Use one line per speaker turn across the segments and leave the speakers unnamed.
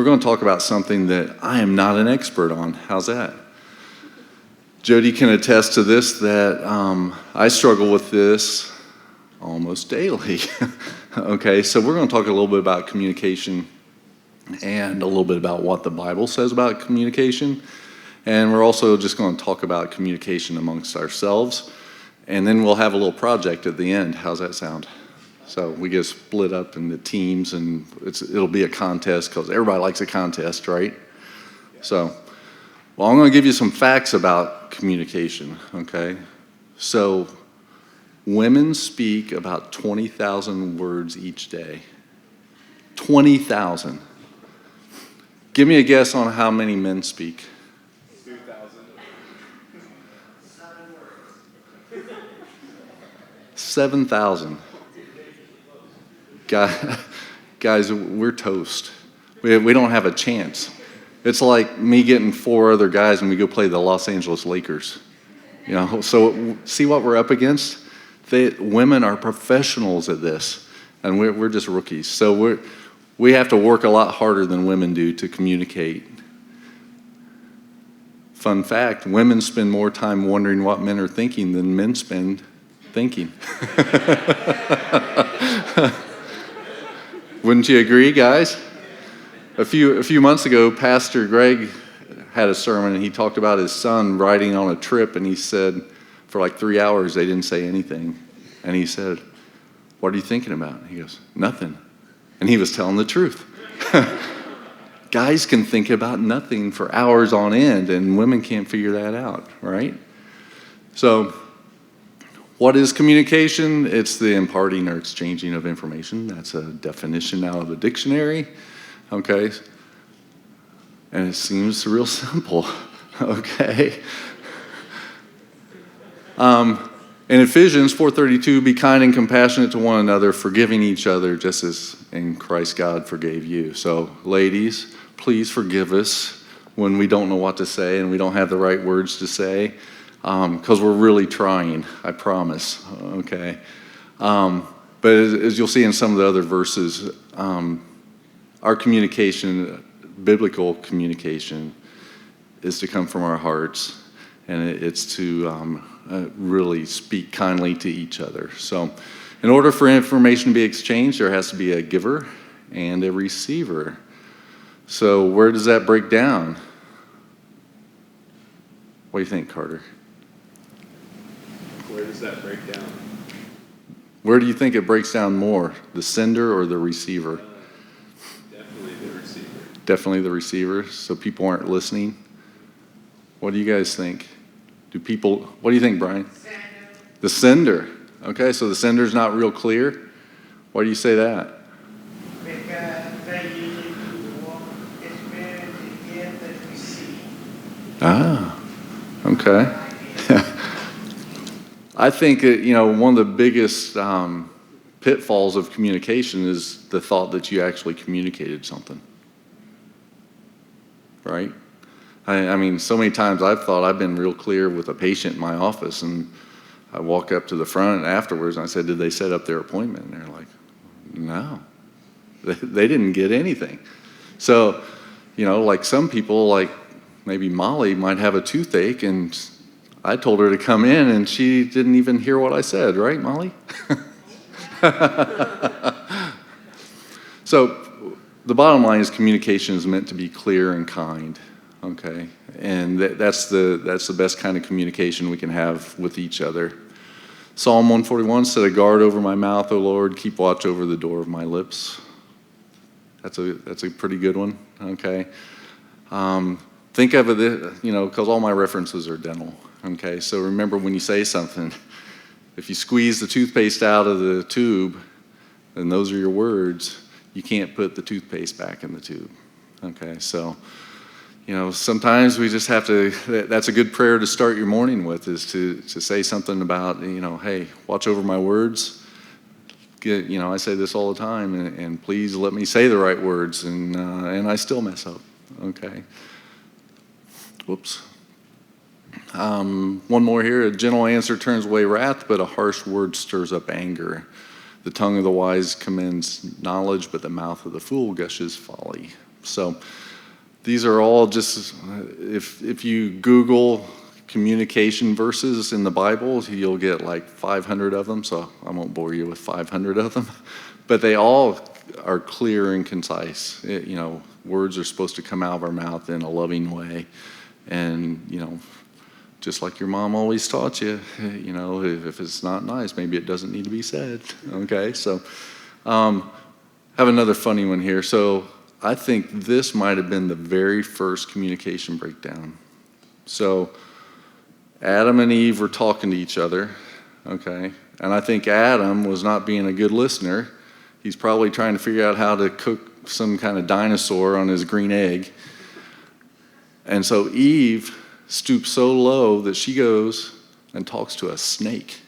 we're going to talk about something that I am not an expert on. How's that? Jody can attest to this, that I struggle with this almost daily. Okay, so we're going to talk a little bit about communication and a little bit about what the Bible says about communication. And we're also just going to talk about communication amongst ourselves. And then we'll have a little project at the end. How's that sound? So we get split up into teams, and it'll be a contest because everybody likes a contest, right? So, well, I'm going to give you some facts about communication, okay? So women speak about 20,000 words each day. 20,000. Give me a guess on how many men speak.
2,000.
7,000. Guys, we're toast. We don't have a chance. It's like me getting 4 other guys and we go play the Los Angeles Lakers. You know, so see what we're up against? Women are professionals at this, and we're just rookies. So we have to work a lot harder than women do to communicate. Fun fact, women spend more time wondering what men are thinking than men spend thinking. Wouldn't you agree, guys? A few months ago, Pastor Greg had a sermon, and he talked about his son riding on a trip, and he said for like 3 hours they didn't say anything. And he said, "What are you thinking about?" And he goes, "Nothing." And he was telling the truth. Guys can think about nothing for hours on end, and women can't figure that out, right? So what is communication? It's the imparting or exchanging of information. That's a definition out of the dictionary, okay? And it seems real simple, okay? In Ephesians 4:32, be kind and compassionate to one another, forgiving each other just as in Christ God forgave you. So ladies, please forgive us when we don't know what to say and we don't have the right words to say, because we're really trying, I promise, okay? But as you'll see in some of the other verses, our communication, biblical communication, is to come from our hearts, and it's to really speak kindly to each other. So in order for information to be exchanged, there has to be a giver and a receiver. So where does that break down? What do you think, Carter?
Where does that break down?
Where do you think it breaks down more, the sender or the receiver?
Definitely the receiver.
Definitely the receiver, so people aren't listening. What do you guys think? What do you think, Brian?
Sender.
The sender. Okay, so the sender's not real clear. Why do you say that?
Because they usually want experience to give that we see.
Ah, okay. I think that, one of the biggest pitfalls of communication is the thought that you actually communicated something. Right? I mean, so many times I've thought I've been real clear with a patient in my office, and I walk up to the front afterwards and I said, "Did they set up their appointment?" And they're like, "No, they didn't get anything." So, like some people, like maybe Molly might have a toothache, and I told her to come in and she didn't even hear what I said, right, Molly? So the bottom line is communication is meant to be clear and kind. Okay, and that's the best kind of communication we can have with each other. Psalm 141 said, "A guard over my mouth, O Lord, keep watch over the door of my lips." That's a pretty good one. Okay, think of it, because all my references are dental. Okay, so remember when you say something, if you squeeze the toothpaste out of the tube, and those are your words, you can't put the toothpaste back in the tube. Okay, so. Sometimes we just have to, that's a good prayer to start your morning with, is to say something about, hey, watch over my words. I say this all the time, and please let me say the right words, and I still mess up, okay? Whoops. One more here. A gentle answer turns away wrath, but a harsh word stirs up anger. The tongue of the wise commends knowledge, but the mouth of the fool gushes folly. So these are all just, if you Google communication verses in the Bible, you'll get like 500 of them, so I won't bore you with 500 of them. But they all are clear and concise. Words are supposed to come out of our mouth in a loving way. And, just like your mom always taught you, if it's not nice, maybe it doesn't need to be said, okay? So have another funny one here. So I think this might have been the very first communication breakdown. So Adam and Eve were talking to each other, okay? And I think Adam was not being a good listener. He's probably trying to figure out how to cook some kind of dinosaur on his green egg. And so Eve stoops so low that she goes and talks to a snake.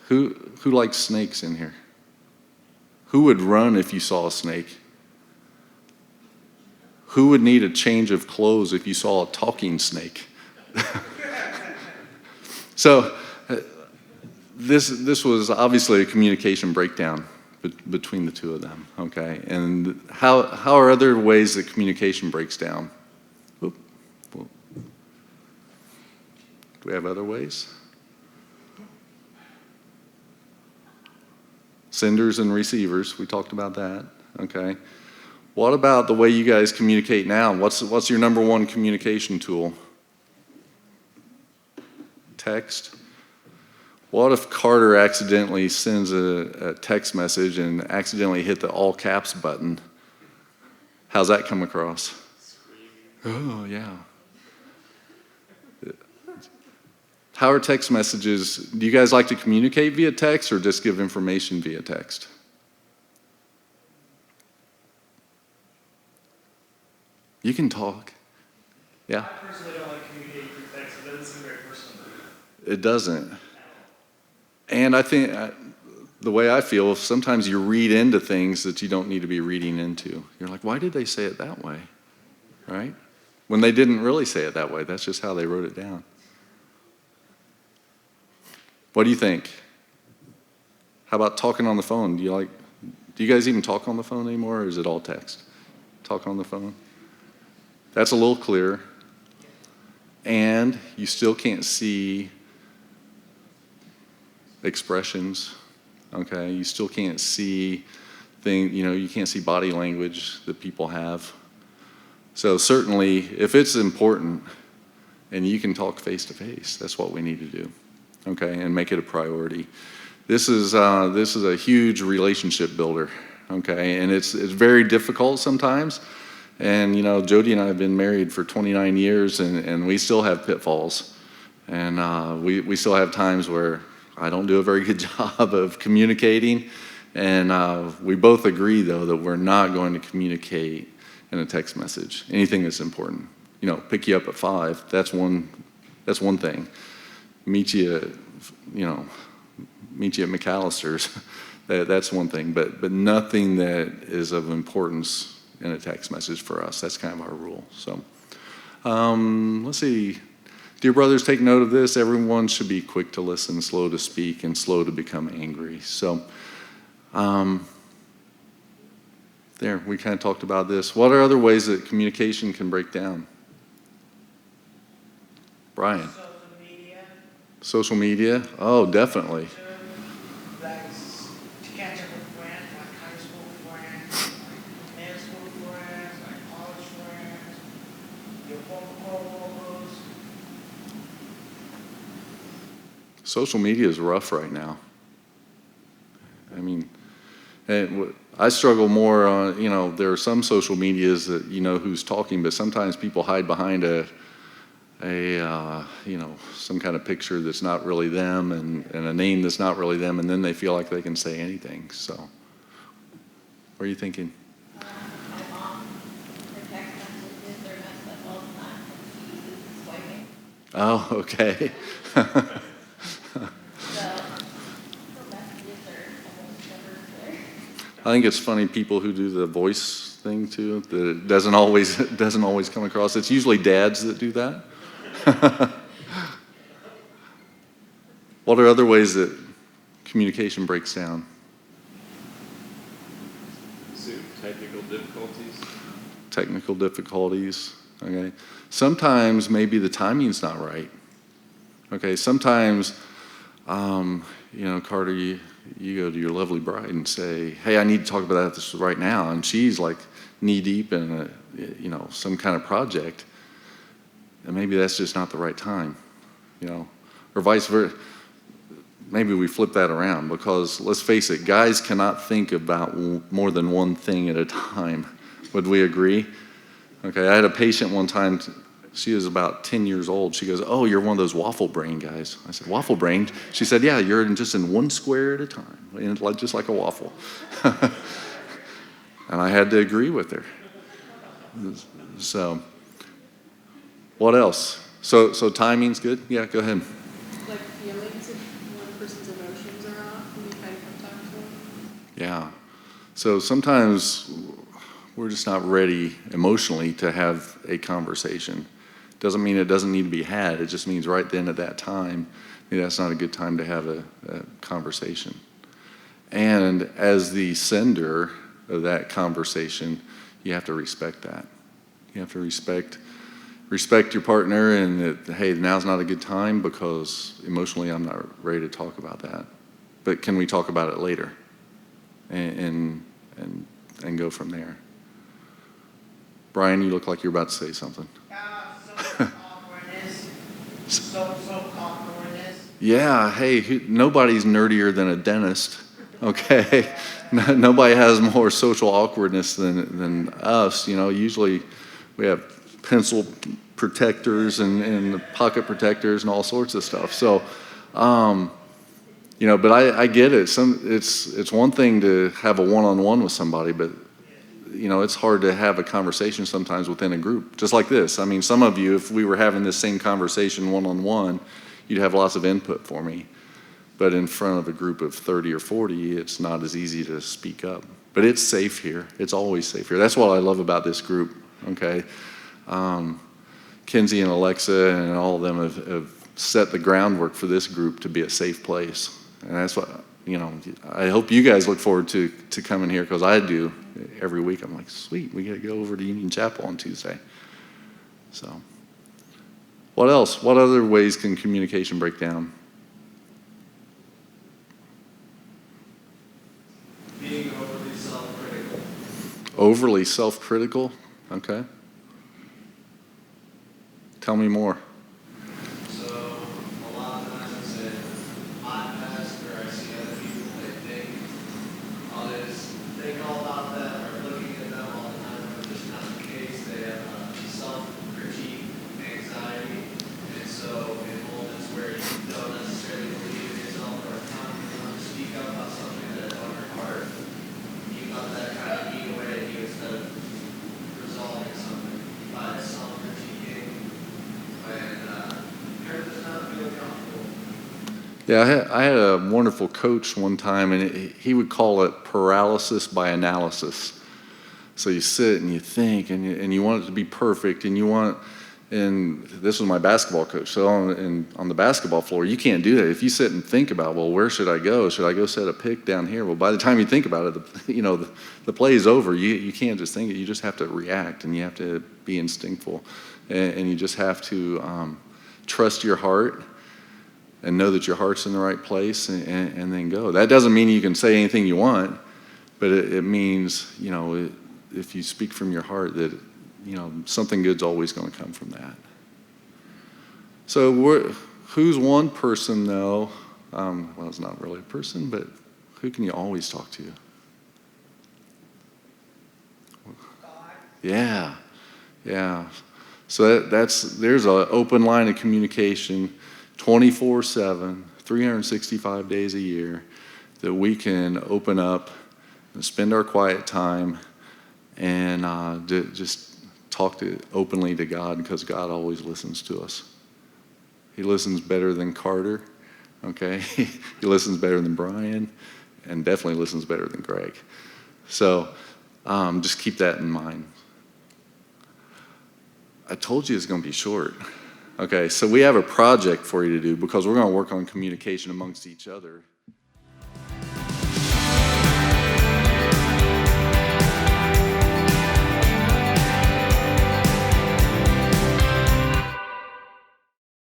Who likes snakes in here? Who would run if you saw a snake? Who would need a change of clothes if you saw a talking snake? So this was obviously a communication breakdown between the two of them, okay? And how are other ways that communication breaks down? Oop. Do we have other ways? Senders and receivers, we talked about that, okay? What about the way you guys communicate now? What's your number one communication tool? Text. What if Carter accidentally sends a text message and accidentally hit the all caps button? How's that come across? Oh, yeah. How are text messages? Do you guys like to communicate via text or just give information via text? You can talk. Yeah?
I personally don't like communicating through text. It doesn't seem very personal.
It doesn't. And I think the way I feel, sometimes you read into things that you don't need to be reading into. You're like, why did they say it that way? Right? When they didn't really say it that way. That's just how they wrote it down. What do you think? How about talking on the phone? Do you guys even talk on the phone anymore, or is it all text? Talk on the phone? That's a little clearer. And you still can't see expressions, okay? You still can't see things, you can't see body language that people have. So certainly, if it's important and you can talk face to face, that's what we need to do, okay? And make it a priority. This is a huge relationship builder, okay? And it's very difficult sometimes. And Jody and I have been married for 29 years, and we still have pitfalls. And we still have times where I don't do a very good job of communicating. And we both agree, though, that we're not going to communicate in a text message. Anything that's important. Pick you up at 5, that's one thing. Meet you at McAllister's, that's one thing. But nothing that is of importance in a text message for us. That's kind of our rule. So let's see. Dear brothers, take note of this. Everyone should be quick to listen, slow to speak, and slow to become angry. So there, we kind of talked about this. What are other ways that communication can break down? Brian?
Social media.
Social media? Oh, definitely.
Like to catch up with friends, like high school friends, like middle school friends, like college friends, your former co-workers.
Social media is rough right now. I struggle more on, there are some social medias that who's talking, but sometimes people hide behind some kind of picture that's not really them and a name that's not really them, and then they feel like they can say anything. So, what are you thinking?
My mom, her text messages are messed up all the time when she uses swiping.
Oh, okay.
So her messages are almost never clear.
I think it's funny people who do the voice thing too. That it doesn't always come across. It's usually dads that do that. What are other ways that communication breaks down?
Technical difficulties.
technical difficulties, okay? Sometimes maybe the timing's not right, okay? Sometimes, Carter, you go to your lovely bride and say, hey, I need to talk about this right now, and she's like knee-deep in some kind of project, and maybe that's just not the right time, or vice versa. Maybe we flip that around, because let's face it, guys cannot think about more than one thing at a time. Would we agree? Okay, I had a patient one time, she was about 10 years old. She goes, oh, you're one of those waffle brain guys. I said, waffle brain? She said, yeah, you're just in one square at a time, just like a waffle. And I had to agree with her. So, what else? So timing's good? Yeah, go ahead.
Like feelings, if one person's emotions are off, when you kind of come talk to them.
Yeah. So sometimes we're just not ready emotionally to have a conversation. Doesn't mean it doesn't need to be had. It just means right then at that time, maybe that's not a good time to have a conversation. And as the sender of that conversation, you have to respect that. You have to respect your partner, and that, hey, now's not a good time because emotionally I'm not ready to talk about that. But can we talk about it later? And go from there. Brian, you look like you're about to say something.
Social awkwardness. Social awkwardness.
Yeah, hey, nobody's nerdier than a dentist, okay? Nobody has more social awkwardness than us. Usually we have pencil protectors and pocket protectors and all sorts of stuff. So, but I get it. It's one thing to have a one-on-one with somebody, but it's hard to have a conversation sometimes within a group, just like this. I mean, some of you, if we were having this same conversation one-on-one, you'd have lots of input for me. But in front of a group of 30 or 40, it's not as easy to speak up. But it's safe here. It's always safe here. That's what I love about this group, okay? Kenzie and Alexa and all of them have set the groundwork for this group to be a safe place. And that's what, I hope you guys look forward to coming here, because I do every week. I'm like, sweet, we got to go over to Union Chapel on Tuesday. So, what else? What other ways can communication break down?
Being overly self-critical.
Overly self-critical? Okay. Tell me more.
So a lot of times I said, my pastor, I see other people, I'll just think all about them or looking at them all the time, but just not the case. They have self-critique, anxiety, and so in moments where you don't necessarily believe in yourself or time you want to speak up about something that's on your heart, you let that kind of eat away at you instead of resolving something by self-critiquing.
Yeah, I had a wonderful coach one time, and he would call it paralysis by analysis. So you sit and you think, and you want it to be perfect, and this was my basketball coach. So on the basketball floor, you can't do that. If you sit and think about, well, where should I go? Should I go set a pick down here? Well, by the time you think about it, the play is over. You can't just think it. You just have to react, and you have to be instinctful, and you just have to trust your heart and know that your heart's in the right place, and then go. That doesn't mean you can say anything you want, but it means, if you speak from your heart, that, something good's always going to come from that. So who's one person, though? Well, it's not really a person, but who can you always talk to?
God.
Yeah. So there's an open line of communication 24/7, 365 days a year, that we can open up and spend our quiet time and just talk openly to God, because God always listens to us. He listens better than Carter, okay? He listens better than Brian, and definitely listens better than Greg. So just keep that in mind. I told you it's going to be short. Okay, so we have a project for you to do, because we're going to work on communication amongst each other.